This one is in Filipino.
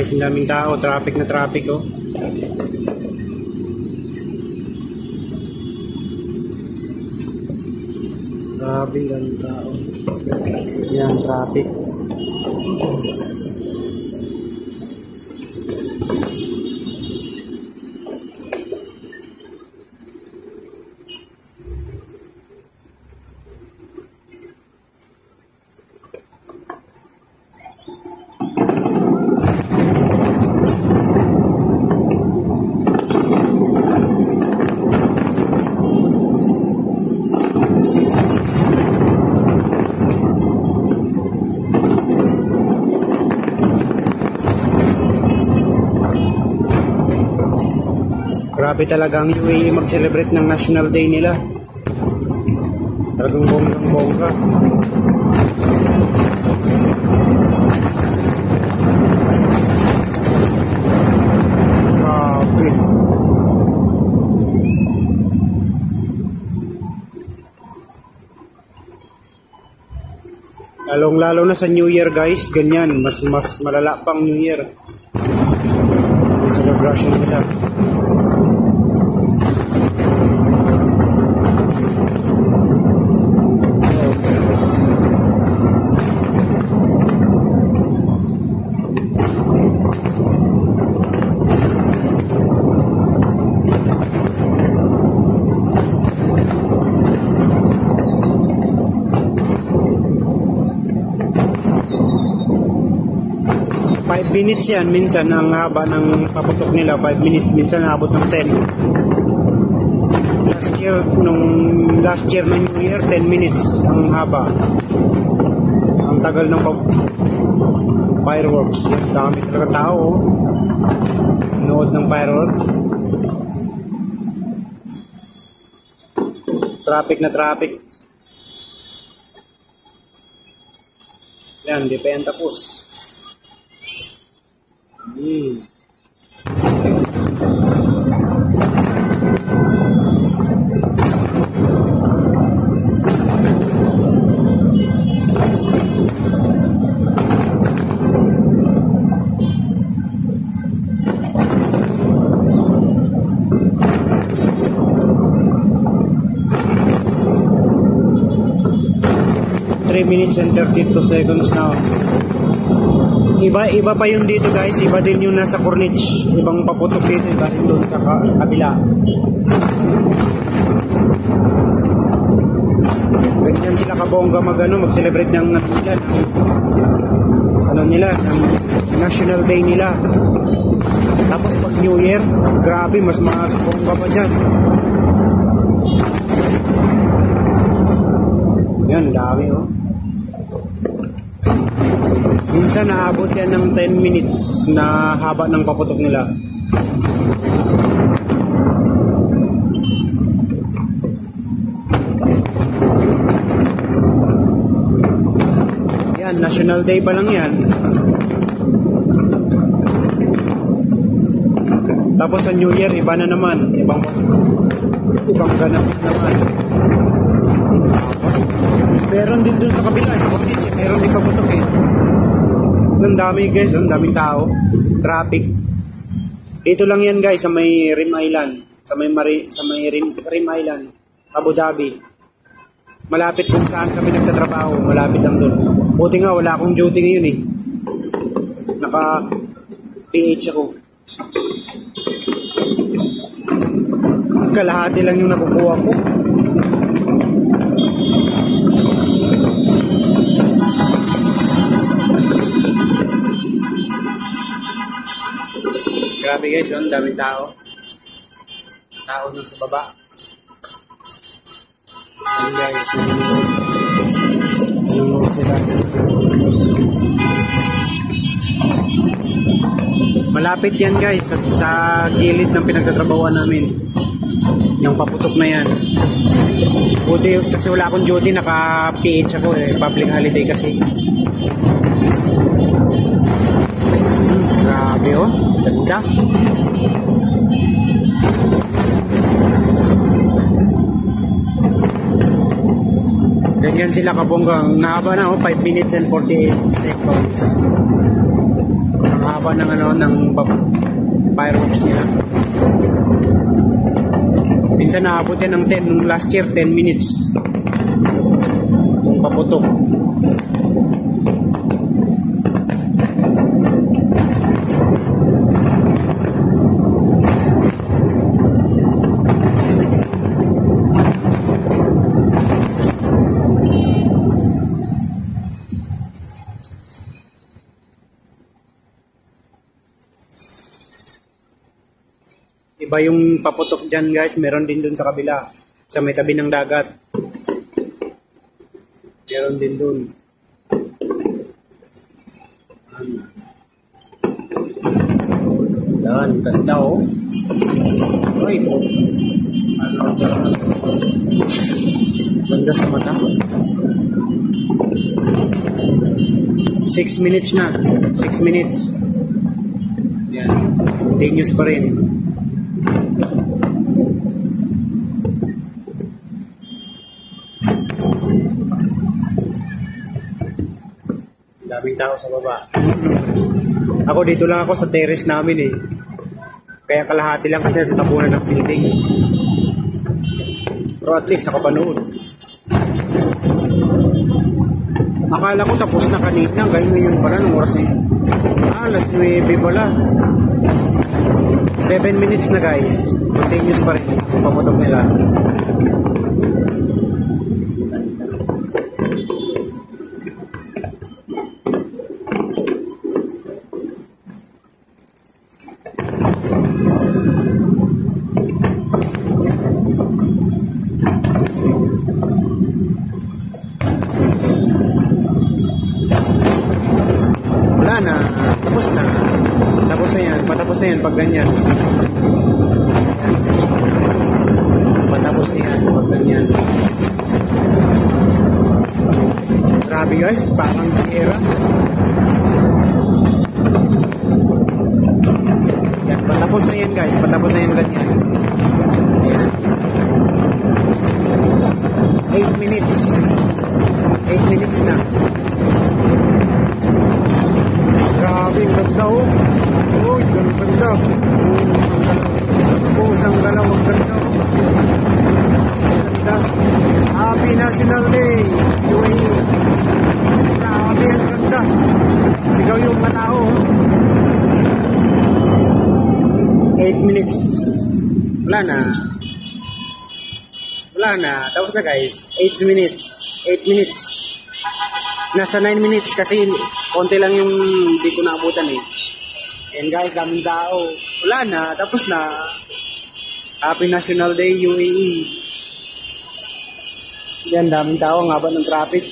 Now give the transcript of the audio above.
guys, ang daming tao, traffic na traffic oh. Grabe ang daming tao. Yan, traffic. Grabe talaga ang UAE mag-celebrate ng National Day nila. Talagang bonggang-bongga. Grabe. Lalong-lalo na sa New Year guys, ganyan. Mas malala pang New Year. Ang celebration nila. 5 minutes yan, minsan ang haba ng paputok nila, 5 minutes, minsan abot ng 10. Last year ng New Year, 10 minutes ang haba. Ang tagal ng fireworks. Dami talaga tao, oh. Nood ng fireworks. Traffic na traffic. Yan, di pa yan tapos. 3 minutes and 32 seconds now. Iba pa yun dito guys, iba din yung nasa Corniche. Ibang paputok dito, iba rin doon sa kabila. Ganyan sila kabongga mag-celebrate ng National Day nila. Tapos pag New Year, grabe, mas bongga pa dyan. Yan, dami oh. Minsan naabot yan ng 10 minutes na haba ng paputok nila. Yan, National Day pa lang yan. Tapos sa New Year, iba na naman. Ibang ganap naman. Meron din dun sa kabila, sa Corniche, meron din paputok eh. Ang dami guys, ang daming tao, traffic. Dito lang yan guys, sa may Rim Island, sa may Rim Island, Abu Dhabi. Malapit kung saan kami nagtatrabaho, malapit lang doon. Buti nga wala akong duty ngayon eh. Naka-PH ako. Kalahati lang yung nakukuha ko. Grabe guys, ang daming tao. Tao nung sa baba. Ayan guys, nanonood sila. Malapit yan guys, sa gilid ng pinagtatrabahuan namin. Yung paputok na yan. Buti kasi wala akong duty, naka-PH ako eh, public holiday kasi. Grabe oh, ganda. Ganyan sila kabonggang. Nahaba na oh, 5 minutes and 48 seconds. Ang haba ng ng fireworks nila. Minsan naabot yan ng 10, nung last year 10 minutes. Yung paputok. Iba yung paputok dyan guys, meron din dun sa kabila, sa may tabi ng dagat. Meron din dun. Yan, ganda oh. Ay, ganda sa mata. 6 minutes na, 6 minutes. Yan, continuous pa rin. Daming tao sa baba. Ako dito lang ako sa terrace namin eh. Kaya kalahati lang kasi tapunan ng building. Pero at least nakapanood. Akala ko tapos na kanina. Ngayon pala ng oras na yun. Alas 9 pala. 7 minutes na guys. Continuous pa rin. Paputok nila. Wala na, tapos na. Tapos na yan, patapos na yan pag ganyan. Patapos na yan pag ganyan. Grabe guys, parang gera. Yan, patapos na yan guys, patapos na yan ganyan. Ayan. 8 minutes. 8 minutes na. Grabe, ang ganda oh. Uy, ganda. Isang galaw, ang ganda oh. Ganda. Happy National Day, UAE. Grabe, ang ganda. Sigaw yung mga tao oh. 8 minutes. Wala na. Wala na. Tapos na guys. 8 minutes. 8 minutes. Nasa 9 minutes kasi konti lang yung hindi ko naabutan eh. And guys, daming tao. Wala na, tapos na. Happy National Day, UAE. Yan, daming tao, ang haba ng traffic.